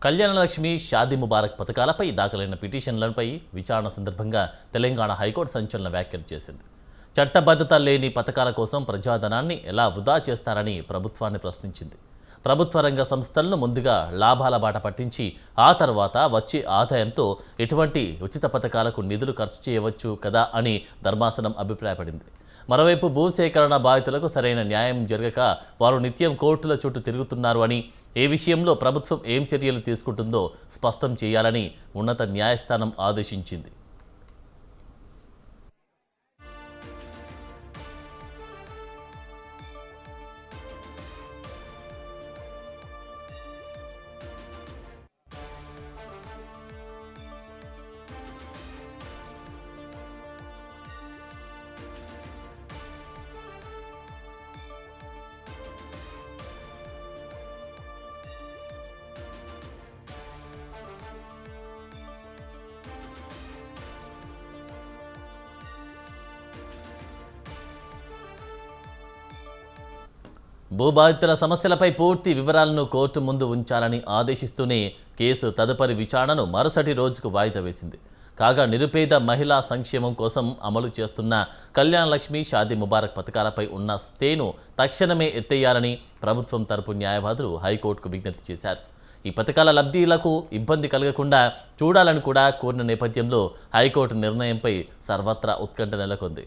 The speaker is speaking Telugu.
కళ్యాణలక్ష్మి, షాదీ ముబారక్ పథకాలపై దాఖలైన పిటిషన్లపై విచారణ సందర్భంగా తెలంగాణ హైకోర్టు సంచలన వ్యాఖ్యలు చేసింది. చట్టబద్ధత లేని పథకాల కోసం ప్రజాధనాన్ని ఎలా వృధా చేస్తారని ప్రభుత్వాన్ని ప్రశ్నించింది. ప్రభుత్వ రంగ సంస్థలను ముందుగా లాభాల బాట పట్టించి ఆ తర్వాత వచ్చే ఆదాయంతో ఎటువంటి ఉచిత పథకాలకు నిధులు ఖర్చు చేయవచ్చు కదా అని ధర్మాసనం అభిప్రాయపడింది. మరోవైపు భూసేకరణ బాధితులకు సరైన న్యాయం జరగక వారు నిత్యం కోర్టుల చుట్టూ తిరుగుతున్నారు అని, ఏ విషయంలో ప్రభుత్వం ఏం చర్యలు తీసుకుంటుందో స్పష్టం చేయాలని ఉన్నత న్యాయస్థానం ఆదేశించింది. భూబాధితుల సమస్యలపై పూర్తి వివరాలను కోర్టు ముందు ఉంచాలని ఆదేశిస్తూనే కేసు తదుపరి విచారణను మరుసటి రోజుకు వాయిదా వేసింది. కాగా నిరుపేద మహిళా సంక్షేమం కోసం అమలు చేస్తున్న కళ్యాణలక్ష్మి, షాదీ ముబారక్ పథకాలపై ఉన్న స్టేను తక్షణమే ఎత్తేయాలని ప్రభుత్వం తరపు న్యాయవాదులు హైకోర్టుకు విజ్ఞప్తి చేశారు. ఈ పథకాల లబ్ధీలకు ఇబ్బంది కలగకుండా చూడాలని కూడా కోరిన నేపథ్యంలో హైకోర్టు నిర్ణయంపై సర్వత్రా ఉత్కంఠ నెలకొంది.